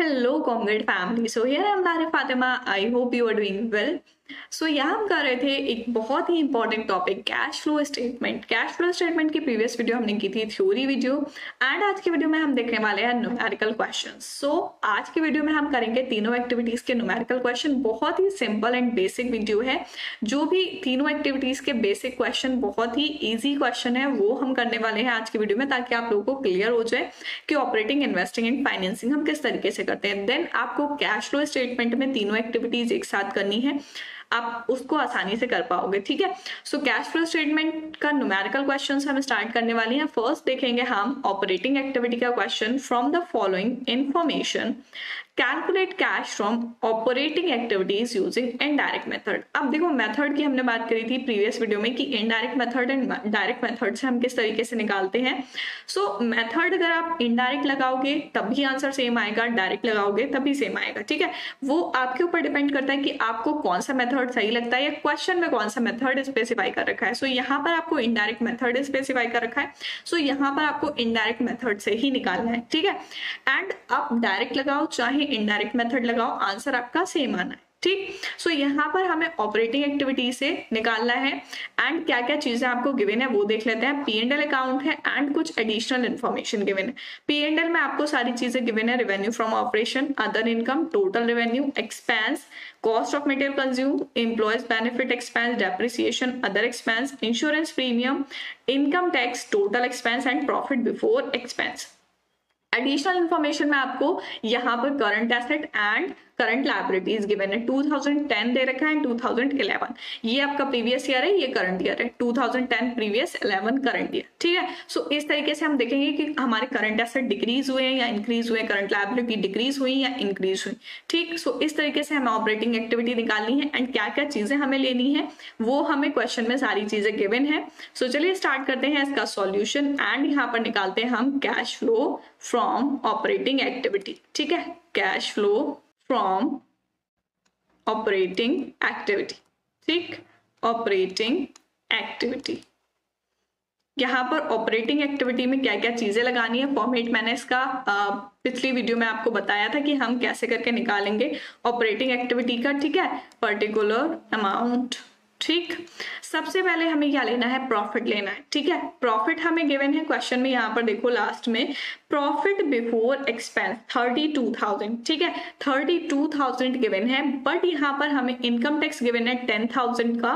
Hello, Congred family. So here I am Tariq Fatima. I hope you are doing well. सो यहाँ हम कर रहे थे एक बहुत ही important topic cash flow statement. Cash flow statement की प्रीवियस वीडियो हमने की थी थ्योरी वीडियो एंड आज की वीडियो में हम देखने वाले हैं न्यूमेरिकल क्वेश्चंस। सो आज की वीडियो में हम करेंगे तीनों एक्टिविटीज के न्यूमेरिकल क्वेश्चन। बहुत ही सिंपल एंड बेसिक वीडियो है। जो भी तीनों एक्टिविटीज के बेसिक क्वेश्चन बहुत ही ईजी क्वेश्चन है वो हम करने वाले हैं आज की वीडियो में, ताकि आप लोगों को क्लियर हो जाए कि ऑपरेटिंग, इन्वेस्टिंग एंड फाइनेंसिंग हम किस तरीके से करते हैं। देन आपको कैश फ्लो स्टेटमेंट में तीनों एक्टिविटीज एक साथ करनी है, आप उसको आसानी से कर पाओगे। ठीक है, सो कैश फ्लो स्टेटमेंट का न्यूमेरिकल क्वेश्चंस हम स्टार्ट करने वाले हैं। फर्स्ट देखेंगे हम ऑपरेटिंग एक्टिविटी का question. From the following information calculate cash from operating activities using indirect method. अब देखो, मेथड की हमने बात करी थी प्रीवियस वीडियो में कि indirect method and direct method से हम किस तरीके से निकालते हैं। सो मेथड अगर आप इनडायरेक्ट लगाओगे तब भी आंसर सेम आएगा, डायरेक्ट लगाओगे तभी सेम आएगा। ठीक है, वो आपके ऊपर डिपेंड करता है कि आपको कौन सा मेथड सही लगता है या क्वेश्चन में कौन सा मेथड स्पेसिफाई कर रखा है। सो यहाँ पर आपको इनडायरेक्ट मेथड स्पेसिफाई कर रखा है, सो यहाँ पर आपको इनडायरेक्ट मेथड से ही निकालना है। ठीक है, एंड आप डायरेक्ट लगाओ चाहे इनडायरेक्ट मेथड लगाओ, आंसर आपका सेम आना है। ठीक, सो यहाँ पर हमें ऑपरेटिंग एक्टिविटी से निकालना है एंड क्या क्या चीजें आपको गिवन है वो देख लेते हैं। P&L अकाउंट है एंड कुछ एडिशनल इन्फॉर्मेशन गिवन है। P&L में आपको सारी चीजें गिवन है, revenue from operation, other income, total revenue, expense, cost of material consume, employees benefit expense, depreciation, other expense, insurance premium, income tax, total expense and profit before expense. Additional information में आपको यहाँ पर current asset and current liabilities given है। 2010 दे रखा है, 2011 ये आपका previous year है, ये करंट ईयर है। 2010 प्रीवियस, 11 करंट ईयर। ठीक है, सो इस तरीके से हम देखेंगे कि हमारे करंट एसेट डिक्रीज हुए हैं या इंक्रीज हुए, करंट लायबिलिटी डिक्रीज हुई या इंक्रीज हुई। ठीक, सो इस तरीके से हमें ऑपरेटिंग एक्टिविटी निकालनी है एंड क्या क्या चीजें हमें लेनी है वो हमें क्वेश्चन में सारी चीजें गिवन है। सो चलिए स्टार्ट करते हैं इसका सॉल्यूशन एंड यहाँ पर निकालते हैं हम cash flow from operating activity. ठीक है, cash flow from operating activity. ठीक, ऑपरेटिंग एक्टिविटी, यहाँ पर ऑपरेटिंग एक्टिविटी में क्या क्या चीजें लगानी है फॉर्मेट मैंने इसका पिछली वीडियो में आपको बताया था कि हम कैसे करके निकालेंगे ऑपरेटिंग एक्टिविटी का। ठीक है, पर्टिकुलर अमाउंट। ठीक, सबसे पहले हमें क्या लेना है, प्रॉफिट लेना है। ठीक है, प्रॉफिट हमें गिवन है क्वेश्चन में, यहाँ पर देखो लास्ट में प्रॉफिट बिफोर एक्सपेंस 32,000। ठीक है, 32,000 गिवन है, बट यहाँ पर हमें इनकम टैक्स गिवन है 10,000 का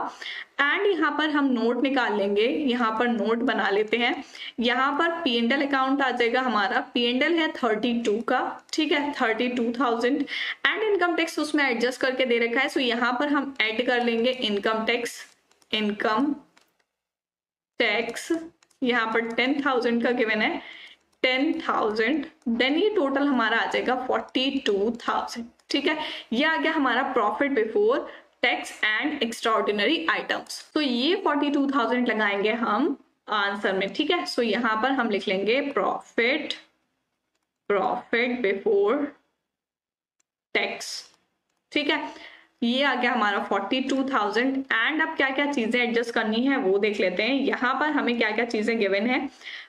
एंड यहाँ पर हम नोट निकाल लेंगे। यहाँ पर नोट बना लेते हैं। यहाँ पर P&L अकाउंट आ जाएगा हमारा, P&L है 32 का। ठीक है, 32,000 एंड इनकम टैक्स उसमें एडजस्ट करके दे रखा है, सो यहाँ पर हम ऐड कर लेंगे इनकम टैक्स। इनकम टैक्स यहाँ पर 10,000 का गिवन है, 10,000, देन ये टोटल हमारा आ जाएगा 42,000। ठीक है, ये आ गया हमारा profit before tax and extraordinary items. तो ये 42,000 लगाएंगे हम आंसर में। ठीक है, सो यहाँ पर हम लिख लेंगे प्रॉफिट बिफोर टैक्स। ठीक है, ये आ गया हमारा 42,000 एंड अब क्या क्या चीजें एडजस्ट करनी है वो देख लेते हैं। यहाँ पर हमें क्या क्या चीजें गिवन है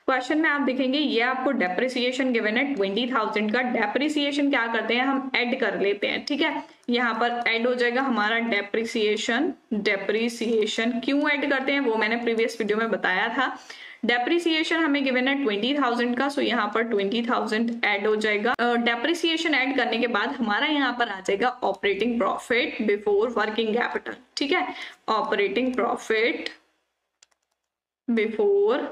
क्वेश्चन में, आप देखेंगे ये आपको डेप्रिसिएशन गिवन है 20,000 का। डेप्रिसिएशन क्या करते हैं, हम ऐड कर लेते हैं। ठीक है, यहाँ पर ऐड हो जाएगा हमारा डेप्रिसिएशन। डेप्रिसिएशन क्यों ऐड करते हैं वो मैंने प्रीवियस वीडियो में बताया था। डेप्रिसिएशन हमें गिवन है 20,000 का, सो यहाँ पर 20,000 ऐड हो जाएगा। डेप्रिसिएशन ऐड करने के बाद हमारा यहाँ पर आ जाएगा operating profit before working capital. ठीक है, operating profit before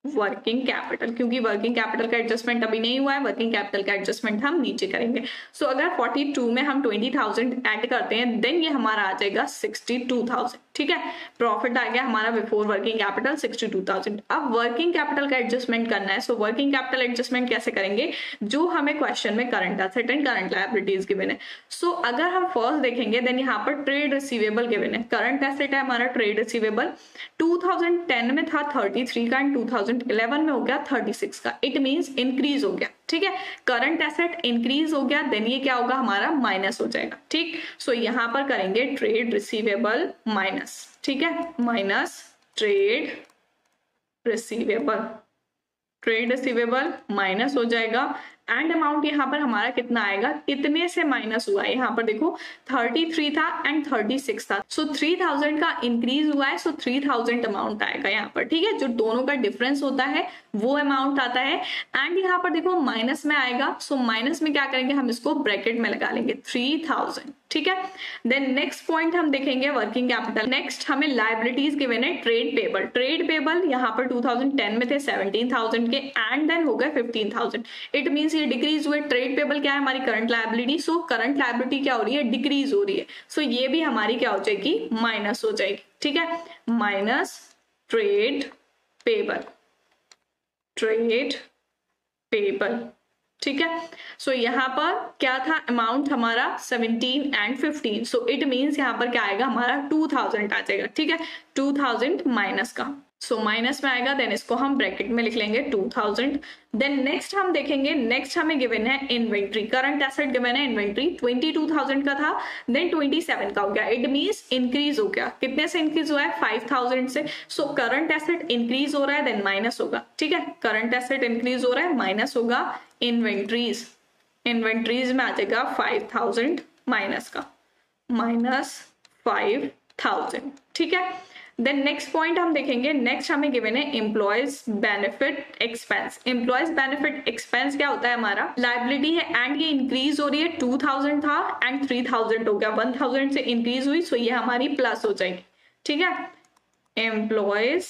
working capital, क्योंकि वर्किंग कैपिटल का एडजस्टमेंट अभी नहीं हुआ है, वर्किंग कैपिटल का एडजस्टमेंट हम नीचे करेंगे। सो अगर 42 में हम 20,000 ऐड करते हैं देन ये हमारा आ जाएगा 62,000। ठीक है, प्रॉफिट आ गया हमारा बिफोर वर्किंग कैपिटल 62,000। अब वर्किंग कैपिटल का एडजस्टमेंट करना है, सो वर्किंग कैपिटल एडजस्टमेंट कैसे करेंगे, जो हमें क्वेश्चन में current asset and current liabilities given है। सो अगर हम फर्स्ट देखेंगे देन यहाँ पर ट्रेड रिसीवेबल गिवन है। करंट एसेट है हमारा ट्रेड रिसीवेबल, 2010 में था 33 का एंड 2011 में हो गया 36 का। इट मींस इंक्रीज हो गया। ठीक है, करंट एसेट इंक्रीज हो गया, देन ये क्या होगा हमारा माइनस हो जाएगा। ठीक, सो यहाँ पर करेंगे ट्रेड रिसीवेबल माइनस। ठीक है, minus trade receivable. Trade receivable minus हो जाएगा एंड अमाउंट यहाँ पर हमारा कितना आएगा, कितने से माइनस हुआ है, यहाँ पर देखो 33 था एंड 36 था, सो 3000 का इंक्रीज हुआ है, सो 3000 अमाउंट आएगा यहाँ पर, ठीक है। जो दोनों का डिफरेंस होता है वो अमाउंट आता है। एंड यहाँ पर देखो माइनस में आएगा, सो माइनस में क्या करेंगे, हम इसको ब्रैकेट में लगा लेंगे 3000, ठीक है। देन नेक्स्ट पॉइंट हम देखेंगे वर्किंग कैपिटल। नेक्स्ट हमें लायबिलिटीज गिवन है ट्रेड पेबल। ट्रेड पेबल यहाँ पर 2010 में थे 17,000 के एंड देन हो गए 15,000। इट मीन्स ये डिक्रीज हुए। ट्रेड पेबल क्या है, हमारी current liability, so current liability क्या हो रही है, डिक्रीज हो रही है, सो ये भी हमारी क्या हो जाएगी, माइनस हो जाएगी, ठीक है। Minus trade payable, trade payable, ठीक है। सो यहाँ पर क्या था अमाउंट हमारा 17 एंड 15, सो इट मीन्स यहाँ पर क्या आएगा हमारा 2000 आ जाएगा, ठीक है। 2000 माइनस का, सो माइनस में आएगा, देन इसको हम ब्रैकेट में लिख लेंगे 2000। देन नेक्स्ट हम देखेंगे, नेक्स्ट हमें गिवन है इन्वेंट्री। करंट एसेट गिवन है इन्वेंट्री 22,000 का था, देन 27 का हो गया। इट मीन्स इंक्रीज हो गया, कितने से इंक्रीज हुआ है, 5000 से। सो करंट एसेट इंक्रीज हो रहा है, देन माइनस होगा, ठीक है। करंट एसेट इंक्रीज हो रहा है, माइनस होगा इन्वेंट्रीज। इन्वेंट्रीज में आ जाएगा 5000 माइनस का, माइनस 5000, ठीक है। देन नेक्स्ट पॉइंट हम देखेंगे, नेक्स्ट हमें गिवन है employees benefit expense. Employees benefit expense क्या होता है, हमारा लायबिलिटी है एंड ये इंक्रीज हो रही है, 2000 था एंड 3000 हो गया, 1000 से इंक्रीज हुई, सो ये हमारी प्लस हो जाएगी, ठीक है। एम्प्लॉयज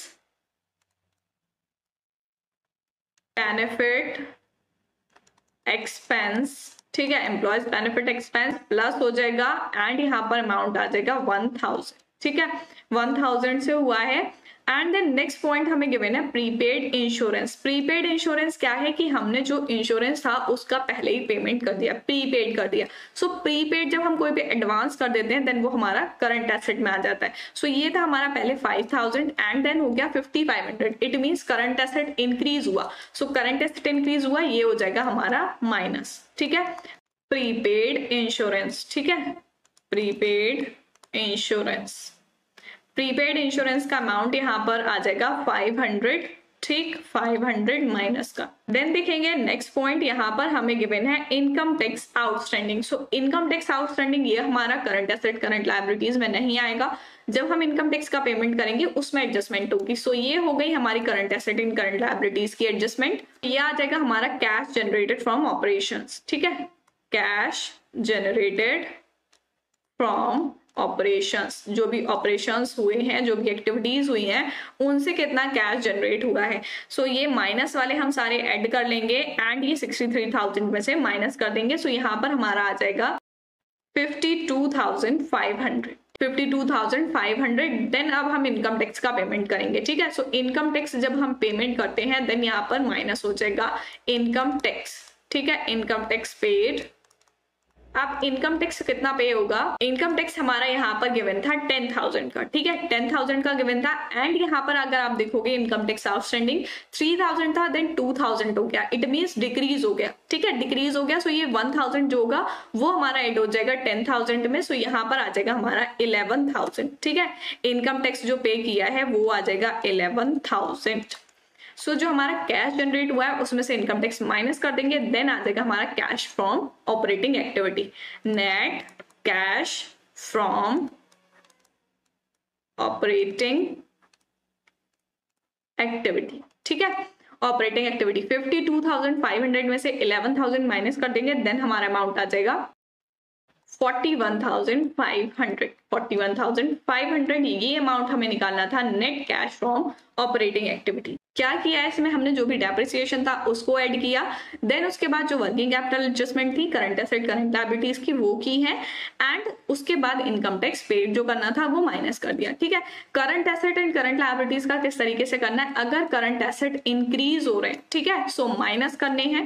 बेनिफिट एक्सपेंस, ठीक है। एम्प्लॉयज बेनिफिट एक्सपेंस प्लस हो जाएगा एंड यहाँ पर अमाउंट आ जाएगा 1000, ठीक है। 1000 से हुआ है। एंड देन नेक्स्ट पॉइंट हमें गिवन है प्रीपेड इंश्योरेंस। प्रीपेड इंश्योरेंस क्या है कि हमने जो इंश्योरेंस था उसका पहले ही पेमेंट कर दिया, प्रीपेड कर दिया। सो प्रीपेड जब हम कोई भी एडवांस कर देते हैं देन वो हमारा करंट एसेट में आ जाता है। सो ये था हमारा पहले 5000 एंड देन हो गया 5500। It means current asset increase हुआ, सो करंट एसेट इंक्रीज हुआ, ये हो जाएगा हमारा माइनस, ठीक है। प्रीपेड इंश्योरेंस, ठीक है, प्रीपेड इंश्योरेंस। प्रीपेड इंश्योरेंस का अमाउंट यहाँ पर आ जाएगा 500, ठीक, 500 माइनस का। देन देखेंगे नेक्स्ट पॉइंट, यहाँ पर हमें गिवन है income tax outstanding. So income tax outstanding ये हमारा करंट एसेट करंट लायबिलिटीज में नहीं आएगा, जब हम इनकम टैक्स का पेमेंट करेंगे उसमें एडजस्टमेंट होगी। सो ये हो गई हमारी करंट एसेट इन करंट लायबिलिटीज की एडजस्टमेंट। ये आ जाएगा हमारा कैश जनरेटेड फ्रॉम ऑपरेशंस, ठीक है, कैश जनरेटेड फ्रॉम ऑपरेशंस। जो भी ऑपरेशंस हुए हैं, जो भी एक्टिविटीज हुई हैं, उनसे कितना कैश जनरेट हुआ है। सो ये माइनस वाले हम सारे ऐड कर लेंगे एंड ये 63,000 में से माइनस कर देंगे। सो यहाँ पर हमारा आ जाएगा 52,500, 52,500। देन अब हम इनकम टैक्स का पेमेंट करेंगे, ठीक है। सो इनकम टैक्स जब हम पेमेंट करते हैं देन यहाँ पर माइनस हो जाएगा इनकम टैक्स, ठीक है, इनकम टैक्स पेड। अब इनकम टैक्स कितना पे होगा, इनकम टैक्स हमारा यहाँ पर गिवन था 10,000 का, ठीक है, 10,000 का गिवन था। एंड यहाँ पर अगर आप देखोगे इनकम टैक्स आउटस्टैंडिंग 3,000 था, देन 2,000 हो गया, इट मीन्स डिक्रीज हो गया, ठीक है, डिक्रीज हो गया। सो ये 1,000 जो होगा वो हमारा एड हो जाएगा 10,000 में। सो यहाँ पर आ जाएगा हमारा 11,000, ठीक है। इनकम टैक्स जो पे किया है वो आ जाएगा 11,000। सो जो हमारा कैश जनरेट हुआ है उसमें से इनकम टैक्स माइनस कर देंगे, देन आ जाएगा हमारा cash from operating activity, net cash from operating activity, ठीक है। ऑपरेटिंग एक्टिविटी 52,500 में से 11,000 माइनस कर देंगे, देन हमारा अमाउंट आ जाएगा 41,500। 41,500 ये अमाउंट हमें निकालना था net cash from operating activity. क्या किया है इसमें, हमने जो भी डेप्रिसिएशन था उसको ऐड किया, देन उसके बाद जो वर्किंग कैपिटल एडजस्टमेंट थी करंट एसेट करंट लायबिलिटीज की वो की है, एंड उसके बाद इनकम टैक्स पेड जो करना था वो माइनस कर दिया, ठीक है। Current asset and current liabilities का किस तरीके से करना है, अगर करंट एसेट इंक्रीज हो रहे हैं, ठीक है, सो माइनस करने हैं,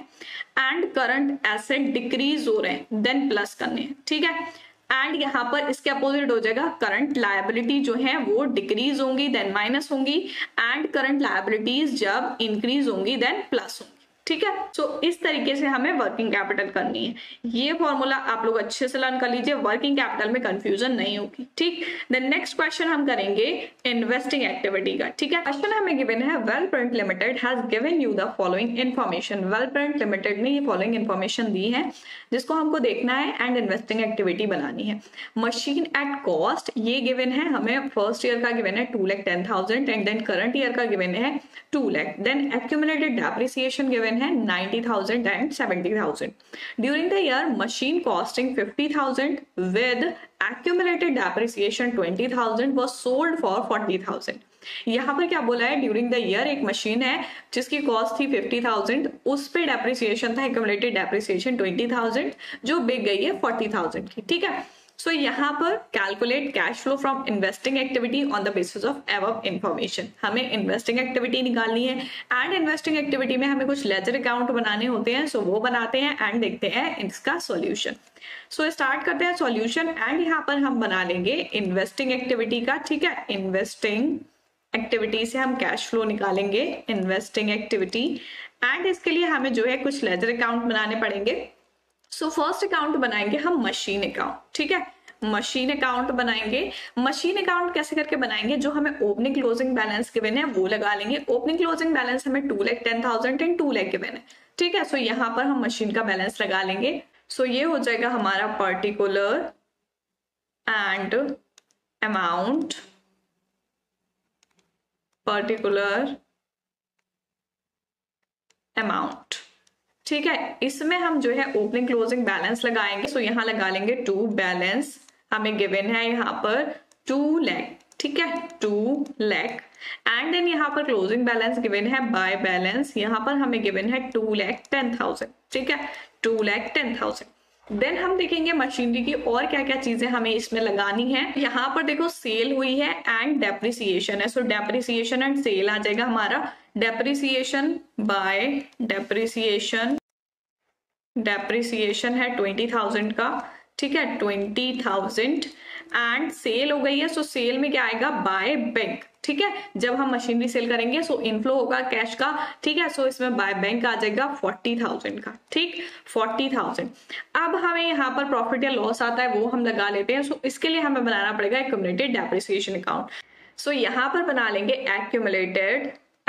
एंड करंट एसेट डिक्रीज हो रहे हैं देन प्लस करने हैं, ठीक है। एंड यहाँ पर इसके अपोजिट हो जाएगा, करंट लायबिलिटी जो है वो डिक्रीज होंगी देन माइनस होंगी, एंड करंट लायबिलिटीज जब इंक्रीज होंगी देन प्लस होंगी, ठीक है। सो इस तरीके से हमें वर्किंग कैपिटल करनी है। ये फॉर्मूला आप लोग अच्छे से लर्न कर लीजिए, वर्किंग कैपिटल में कंफ्यूजन नहीं होगी, ठीक। देन नेक्स्ट क्वेश्चन हम करेंगे इन्वेस्टिंग एक्टिविटी का, ठीक है। क्वेश्चन हमें गिवन है well print limited has given you the following information. Well print limited ने ये फॉलोइंग इन्फॉर्मेशन दी है जिसको हमको देखना है एंड इन्वेस्टिंग एक्टिविटी बनानी है। मशीन एट कॉस्ट ये गिवन है हमें, फर्स्ट ईयर का गिवन है 2,10,000 एंड देन करंट ईयर का गिवन है 2 lakh. Then accumulated depreciation given है 90,000 and 70,000 during the year. Machine costing 50,000 with accumulated depreciation 20,000 was sold for 40,000। यहाँ पर क्या बोला है, ड्यूरिंग द ईयर एक मशीन है जिसकी कॉस्ट थी 50,000, उस पे डेप्रिसिएशन था एक्यूमुलेटेड डेप्रिसिएशन 20,000 जो बिक गई है 40,000 की, ठीक है। सो यहाँ पर calculate cash flow from investing activity on the basis of above information. हमें इन्वेस्टिंग एक्टिविटी निकालनी है एंड इन्वेस्टिंग एक्टिविटी में हमें कुछ लेजर अकाउंट बनाने होते हैं, सो वो बनाते हैं एंड देखते हैं इसका सॉल्यूशन। सो स्टार्ट करते हैं सॉल्यूशन एंड यहाँ पर हम बना लेंगे इन्वेस्टिंग एक्टिविटी का, ठीक है। इन्वेस्टिंग एक्टिविटी से हम कैश फ्लो निकालेंगे, इन्वेस्टिंग एक्टिविटी, एंड इसके लिए हमें जो है कुछ लेजर अकाउंट बनाने पड़ेंगे। सो फर्स्ट अकाउंट बनाएंगे हम मशीन अकाउंट, ठीक है। मशीन अकाउंट बनाएंगे। मशीन अकाउंट कैसे करके बनाएंगे, जो हमें ओपनिंग क्लोजिंग बैलेंस गिवन है वो लगा लेंगे। ओपनिंग क्लोजिंग बैलेंस हमें 2,10,000 एंड 2 लाख गिवन है, ठीक है। सो यहाँ पर हम मशीन का बैलेंस लगा लेंगे। सो ये हो जाएगा हमारा particular and amount, particular amount, ठीक है। इसमें हम जो है ओपनिंग क्लोजिंग बैलेंस लगाएंगे। सो यहाँ लगा लेंगे 2 बैलेंस, हमें गिवन है यहाँ पर 2 लाख, ठीक है, 2 लाख। एंड देन यहाँ पर क्लोजिंग बैलेंस गिवन है बाय बैलेंस, यहाँ पर हमें गिवन है 2,10,000, ठीक है, 2,10,000। देन हम देखेंगे मशीनरी की और क्या क्या चीजें हमें इसमें लगानी है। यहाँ पर देखो सेल हुई है एंड डेप्रिसिएशन है, सो डेप्रिसिएशन एंड सेल आ जाएगा हमारा। डेप्रिसिएशन बाय डेप्रिसिएशन है 20,000 का, ठीक है, 20,000 एंड सेल हो गई है। सो सेल में क्या आएगा, बाय बैंक, ठीक है। जब हम मशीनरी सेल करेंगे सो इनफ्लो होगा कैश का, ठीक है। सो इसमें बाय बैंक आ जाएगा 40,000 का, ठीक, 40,000। अब हमें यहाँ पर प्रॉफिट या लॉस आता है वो हम लगा लेते हैं। सो इसके लिए हमें बनाना पड़ेगा एक्यूमुलेटेड डेप्रिसिएशन अकाउंट। सो यहाँ पर बना लेंगे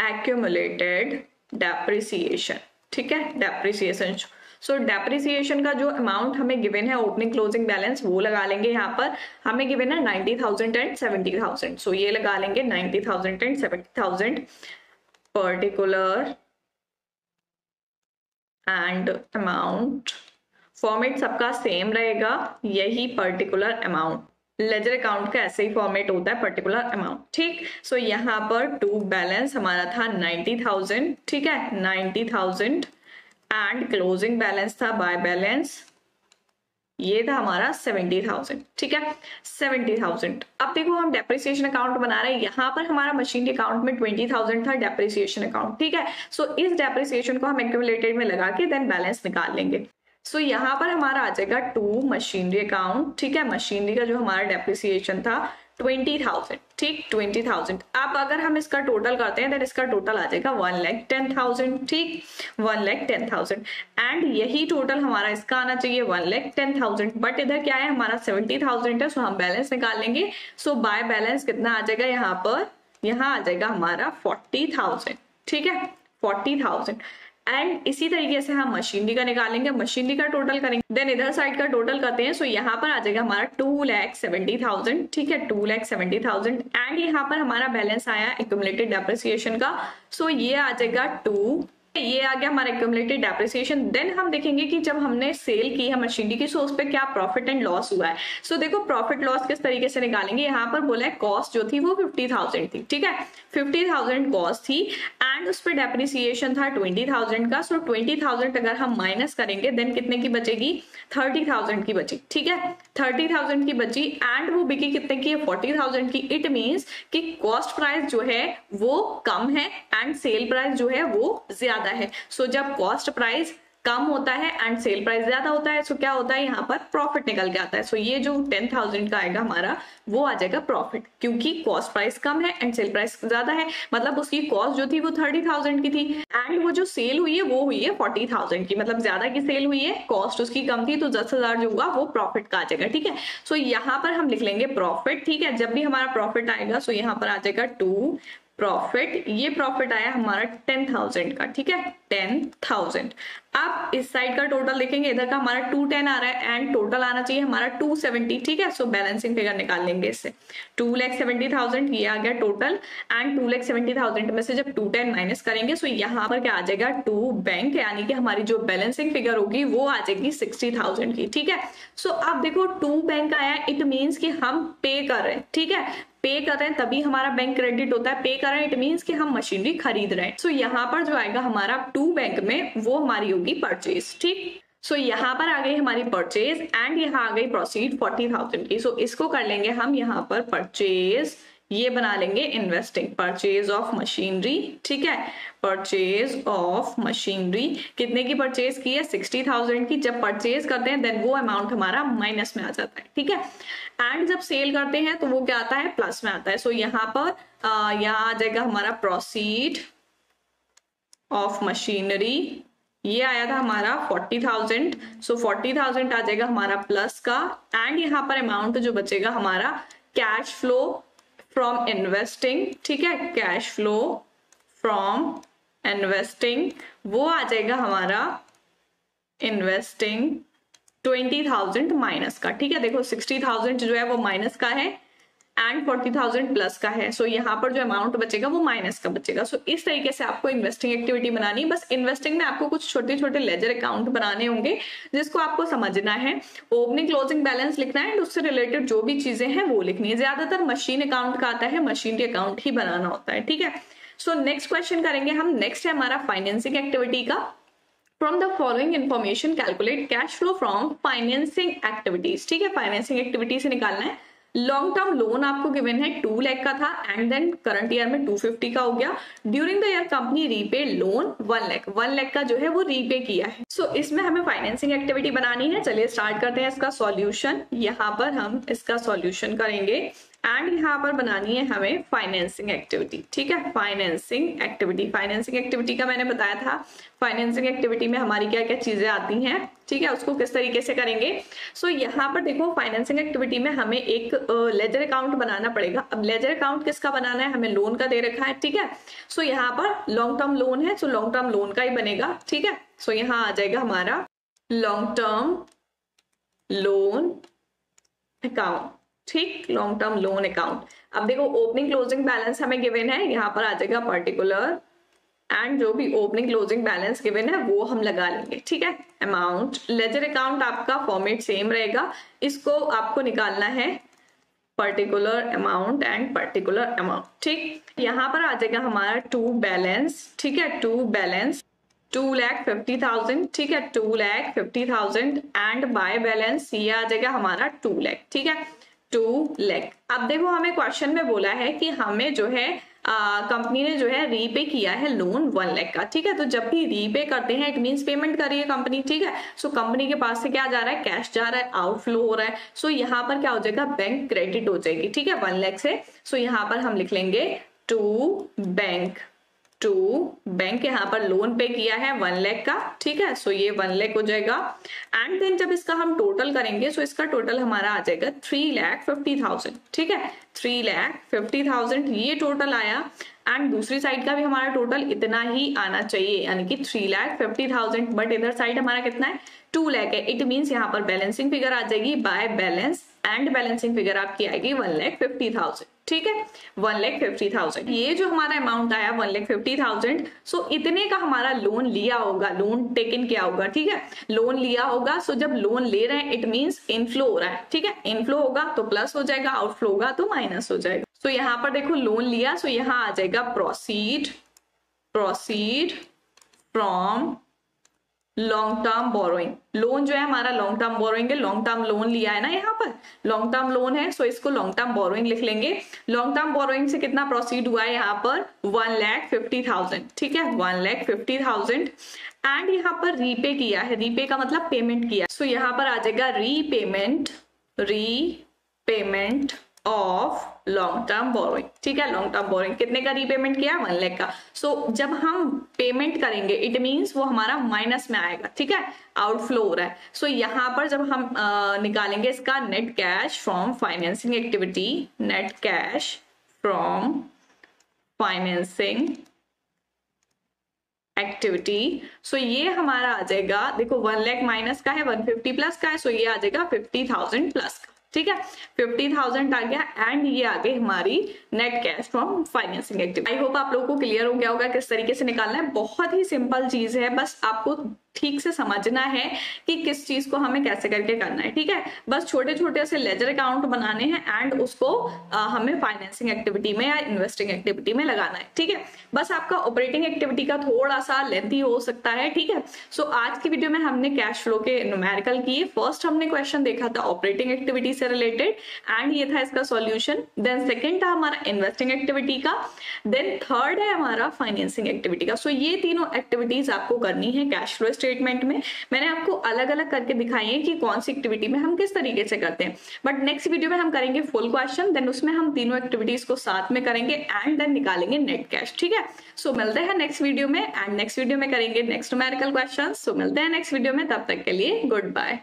एक्यूमुलेटेड डेप्रिसिएशन, ठीक है, डेप्रिसिएशन। सो डेप्रिसिएशन का जो अमाउंट हमें गिवन है ओपनिंग क्लोजिंग बैलेंस वो लगा लेंगे। यहाँ पर हमें गिवन है 90,000 एंड 70,000, सो ये लगा लेंगे 90,000 and 70,000 particular and amount. Format सबका सेम रहेगा, यही पर्टिकुलर अमाउंट। लेजर अकाउंट का ऐसे ही फॉर्मेट होता है, पर्टिकुलर अमाउंट, ठीक। सो यहाँ पर 2 बैलेंस हमारा था 90,000, ठीक है, 90,000 एंड क्लोजिंग बैलेंस था बाय बैलेंस, ये था हमारा 70,000, ठीक है, 70,000। अब देखो हम डेप्रिसिएशन अकाउंट बना रहे हैं, यहाँ पर हमारा मशीनरी अकाउंट में 20,000 था डेप्रिसिएशन अकाउंट, ठीक है। सो इस डेप्रिसिएशन को हम एक्यूमुलेटेड में लगा के देन बैलेंस निकाल लेंगे। सो यहाँ पर हमारा आ जाएगा 2 मशीनरी अकाउंट, ठीक है। मशीनरी का जो हमारा डेप्रिसिएशन था 20,000, ठीक, 20,000। अब अगर हम इसका टोटल करते हैं देन इसका टोटल आ जाएगा 1,10,000, ठीक, 1,10,000। एंड यही टोटल हमारा इसका आना चाहिए 1,10,000, बट इधर क्या है हमारा 70,000 है, सो हम बैलेंस निकाल लेंगे। सो बाय बैलेंस कितना आ जाएगा यहाँ पर, यहाँ आ जाएगा हमारा 40,000, ठीक है, 40,000। एंड इसी तरीके से हम मशीनरी का निकालेंगे, मशीनरी का टोटल करेंगे, देन इधर साइड का टोटल करते हैं। सो यहाँ पर आ जाएगा हमारा 2,70,000, ठीक है, 2,70,000। एंड यहाँ पर हमारा बैलेंस आया एक्यूमुलेटेड डेप्रिसिएशन का, सो ये आ जाएगा 2, ये आ गया हमारा एक्यूमुलेटेड डेप्रिसिएशन। देन हम देखेंगे कि जब हमने सेल की है मशीनरी की, सो उस पर क्या प्रॉफिट एंड लॉस हुआ है। सो देखो प्रॉफिट लॉस किस तरीके से निकालेंगे, यहाँ पर बोला है कॉस्ट जो थी वो 50,000 थी, ठीक है, 50,000 कॉस्ट थी एंड उस पर डेप्रिसिएशन था 20,000 का। सो 20,000 अगर हम माइनस करेंगे देन कितने की बचेगी, 30,000 की बची, ठीक है, 30,000 की बची एंड वो बिकी कितने की है, 40,000 की। इट मीन्स कि कॉस्ट प्राइस जो है वो कम है एंड सेल प्राइस जो है वो ज्यादा है। सो जब कॉस्ट प्राइस कम होता है एंड सेल प्राइस ज्यादा होता है, सो क्या होता है यहाँ पर प्रॉफिट निकल के आता है। सो ये जो 10,000 का आएगा हमारा वो आ जाएगा प्रॉफिट, क्योंकि कॉस्ट प्राइस कम है एंड सेल प्राइस ज्यादा है, मतलब उसकी कॉस्ट जो थी वो 30,000 की थी एंड वो जो सेल हुई है वो हुई है 40,000 की, मतलब ज्यादा की सेल हुई है, कॉस्ट उसकी कम थी, तो 10,000 जो हुआ वो प्रॉफिट का आ जाएगा। ठीक है, सो यहाँ पर हम लिख लेंगे प्रॉफिट। ठीक है, जब भी हमारा प्रॉफिट आएगा सो यहाँ पर आ जाएगा टू प्रॉफिट। ये प्रॉफिट आया हमारा 10,000 का। ठीक है, 10,000। अब इस साइड का टोटल देखेंगे, इधर का हमारा 210 आ रहा है एंड टोटल आना चाहिए हमारा 270। ठीक है, सो बैलेंसिंग फिगर निकाल लेंगे इससे। 2,70,000 ये आ गया टोटल एंड 2,70,000 में से जब 210 माइनस करेंगे सो यहाँ पर क्या आ जाएगा टू बैंक, यानी कि हमारी जो बैलेंसिंग फिगर होगी वो आ जाएगी 60,000 की। ठीक है, सो अब देखो टू बैंक आया, इट मीन्स कि हम पे कर रहे हैं। ठीक है, पे कर रहे हैं तभी हमारा बैंक क्रेडिट होता है, पे कर रहे हैं इट मीन्स कि हम मशीनरी खरीद रहे हैं। सो यहाँ पर जो आएगा हमारा टू बैंक में वो हमारी होगी परचेज। ठीक, सो यहाँ पर आ गई हमारी परचेज एंड यहाँ आ गई प्रोसीड 40,000 की। सो इसको कर लेंगे हम यहाँ पर परचेज, ये बना लेंगे इन्वेस्टिंग, परचेज ऑफ मशीनरी। ठीक है, परचेज ऑफ मशीनरी कितने की परचेज की है 60,000 की। जब परचेज करते हैं देन वो अमाउंट हमारा माइनस में आ जाता है। ठीक है, एंड जब सेल करते हैं तो वो क्या आता है प्लस में आता है। सो यहाँ पर यहाँ आ जाएगा हमारा प्रोसीड ऑफ मशीनरी, ये आया था हमारा 40,000। सो 40,000 आ जाएगा हमारा प्लस का एंड यहाँ पर अमाउंट जो बचेगा हमारा कैश फ्लो फ्रॉम इन्वेस्टिंग। ठीक है, कैश फ्लो फ्रॉम इन्वेस्टिंग वो आ जाएगा हमारा इन्वेस्टिंग 20,000 माइनस का। ठीक है, देखो 60,000 जो है वो माइनस का है एंड 40,000 प्लस का है। सो यहाँ पर जो अमाउंट बचेगा वो माइनस का बचेगा। सो इस तरीके से आपको इन्वेस्टिंग एक्टिविटी बनानी, बस इन्वेस्टिंग में आपको कुछ छोटे छोटे लेजर अकाउंट बनाने होंगे जिसको आपको समझना है, ओपनिंग क्लोजिंग बैलेंस लिखना है एंड उससे रिलेटेड जो भी चीजें हैं वो लिखनी है। ज्यादातर मशीन अकाउंट का आता है, मशीनरी अकाउंट ही बनाना होता है। ठीक है, सो नेक्स्ट क्वेश्चन करेंगे हम। नेक्स्ट है हमारा फाइनेंसिंग एक्टिविटी का। From the following information calculate cash flow from financing activities। ठीक है, फाइनेंसिंग एक्टिविटी से निकालना है। लॉन्ग टर्म लोन आपको गिवन है 2 लाख का था एंड देन करंट ईयर में 250 का हो गया। During the year company repay loan 1 lakh, 1 lakh का जो है वो रीपे किया है। सो इसमें हमें फाइनेंसिंग एक्टिविटी बनानी है। चलिए स्टार्ट करते हैं इसका सॉल्यूशन। यहाँ पर हम इसका सॉल्यूशन करेंगे एंड यहाँ पर बनानी है हमें फाइनेंसिंग एक्टिविटी। ठीक है, फाइनेंसिंग एक्टिविटी, फाइनेंसिंग एक्टिविटी का मैंने बताया था फाइनेंसिंग एक्टिविटी में हमारी क्या क्या चीजें आती हैं। ठीक है, उसको किस तरीके से करेंगे। सो यहाँ पर देखो फाइनेंसिंग एक्टिविटी में हमें एक लेजर अकाउंट बनाना पड़ेगा। अब लेजर अकाउंट किसका बनाना है, हमें लोन का दे रखा है। ठीक है, सो यहाँ पर लॉन्ग टर्म लोन है, सो लॉन्ग टर्म लोन का ही बनेगा। ठीक है, सो यहाँ आ जाएगा हमारा लॉन्ग टर्म लोन अकाउंट। ठीक, लॉन्ग टर्म लोन अकाउंट। अब देखो ओपनिंग क्लोजिंग बैलेंस हमें गिवन है, यहाँ पर आ जाएगा पर्टिकुलर एंड जो भी ओपनिंग क्लोजिंग बैलेंस गिवन है वो हम लगा लेंगे। ठीक है, अमाउंट लेजर अकाउंट आपका फॉर्मेट सेम रहेगा, इसको आपको निकालना है particular amount and particular amount. ठीक, यहाँ पर आ जाएगा हमारा टू बैलेंस। ठीक है, टू बैलेंस 2,50,000। ठीक है, 2,50,000 एंड बाय बैलेंस ये आ जाएगा हमारा 2 लाख। ठीक है, 2 लाख। अब देखो हमें क्वेश्चन में बोला है कि हमें जो है कंपनी ने जो है रीपे किया है लोन 1 लाख का। ठीक है, तो जब भी रीपे करते हैं इट मींस पेमेंट कर रही है कंपनी। ठीक है, सो कंपनी के पास से क्या जा रहा है, कैश जा रहा है, आउटफ्लो हो रहा है। सो यहाँ पर क्या हो जाएगा, बैंक क्रेडिट हो जाएगी। ठीक है, 1 लाख से। सो यहाँ पर हम लिख लेंगे टू बैंक, टू बैंक यहाँ पर लोन पे किया है 1 लाख का। ठीक है, सो ये 1 लाख हो जाएगा एंड देन जब इसका हम टोटल करेंगे सो इसका टोटल हमारा आ जाएगा 3,50,000। ठीक है, 3,50,000 ये टोटल आया एंड दूसरी साइड का भी हमारा टोटल इतना ही आना चाहिए, यानी कि 3,50,000। बट इधर साइड हमारा कितना है, 2 लाख है। इट मीन्स यहाँ पर बैलेंसिंग फिगर आ जाएगी by balance and balancing figure आपकी आएगी 1,50,000। ठीक है, 1,50,000। ये जो हमारा अमाउंट आया 1,50,000, सो इतने का हमारा लोन लिया होगा, लोन टेकन किया होगा। ठीक है, लोन लिया होगा। सो जब लोन ले रहे हैं इट मीन्स इनफ्लो हो रहा है। ठीक है, इनफ्लो होगा तो प्लस हो जाएगा, आउटफ्लो होगा तो माइनस हो जाएगा। सो यहाँ पर देखो लोन लिया, सो यहाँ आ जाएगा proceed, proceed from long term borrowing, loan जो है हमारा लॉन्ग टर्म बोरोइंग है, लॉन्ग टर्म लोन लिया है ना, यहाँ पर लॉन्ग टर्म लोन है, सो इसको लॉन्ग टर्म बोरोइंग लिख लेंगे। लॉन्ग टर्म बोरोइंग से कितना प्रोसीड हुआ है यहाँ पर 1,50,000, ठीक है 1,50,000। एंड यहाँ पर रीपे किया है, रीपे का मतलब पेमेंट किया, सो यहाँ पर आ जाएगा repayment of long term borrowing, ठीक है। लॉन्ग टर्म बोरोइंग कितने का रीपेमेंट किया, 1 लाख का। सो जब हम पेमेंट करेंगे इट मींस वो हमारा माइनस में आएगा, ठीक है, आउटफ्लो हो रहा है। सो यहाँ पर जब हम निकालेंगे इसका net cash from financing activity, net cash from financing activity, so ये हमारा आ जाएगा, देखो 1 लाख माइनस का है, 150 प्लस का है, सो ये आ जाएगा 50,000 प्लस का, ठीक है 50,000 आ गया। एंड ये आ गई हमारी net cash from financing activity. I hope आप लोगों को क्लियर हो गया होगा किस तरीके से निकालना है। बहुत ही सिंपल चीज है, बस आपको ठीक से समझना है कि किस चीज को हमें कैसे करके करना है, ठीक है। बस छोटे छोटे से लेजर अकाउंट बनाने हैं एंड उसको हमें फाइनेंसिंग एक्टिविटी में या इन्वेस्टिंग एक्टिविटी में लगाना है, ठीक है। बस आपका ऑपरेटिंग एक्टिविटी का थोड़ा सा लेंथी हो सकता है, ठीक है। सो आज की वीडियो में हमने कैश फ्लो के न्यूमेरिकल किए। फर्स्ट हमने क्वेश्चन देखा था ऑपरेटिंग एक्टिविटी से रिलेटेड एंड ये था इसका सॉल्यूशन। देन सेकंड था हमारा इन्वेस्टिंग एक्टिविटी का, देन थर्ड है हमारा फाइनेंसिंग एक्टिविटी का। सो ये तीनों एक्टिविटीज आपको करनी है कैश फ्लो स्टेटमेंट में। मैंने आपको अलग अलग करके दिखाई है कि कौन सी एक्टिविटी में हम किस तरीके से करते हैं, बट नेक्स्ट वीडियो में हम करेंगे फुल क्वेश्चन, देन उसमें हम तीनों एक्टिविटीज को साथ में करेंगे एंड देन निकालेंगे नेट कैश, ठीक है। सो मिलते हैं नेक्स्ट वीडियो में एंड नेक्स्ट वीडियो में करेंगे नेक्स्ट न्यूमेरिकल क्वेश्चन। सो मिलते हैं नेक्स्ट वीडियो में, तब तक के लिए गुड बाय।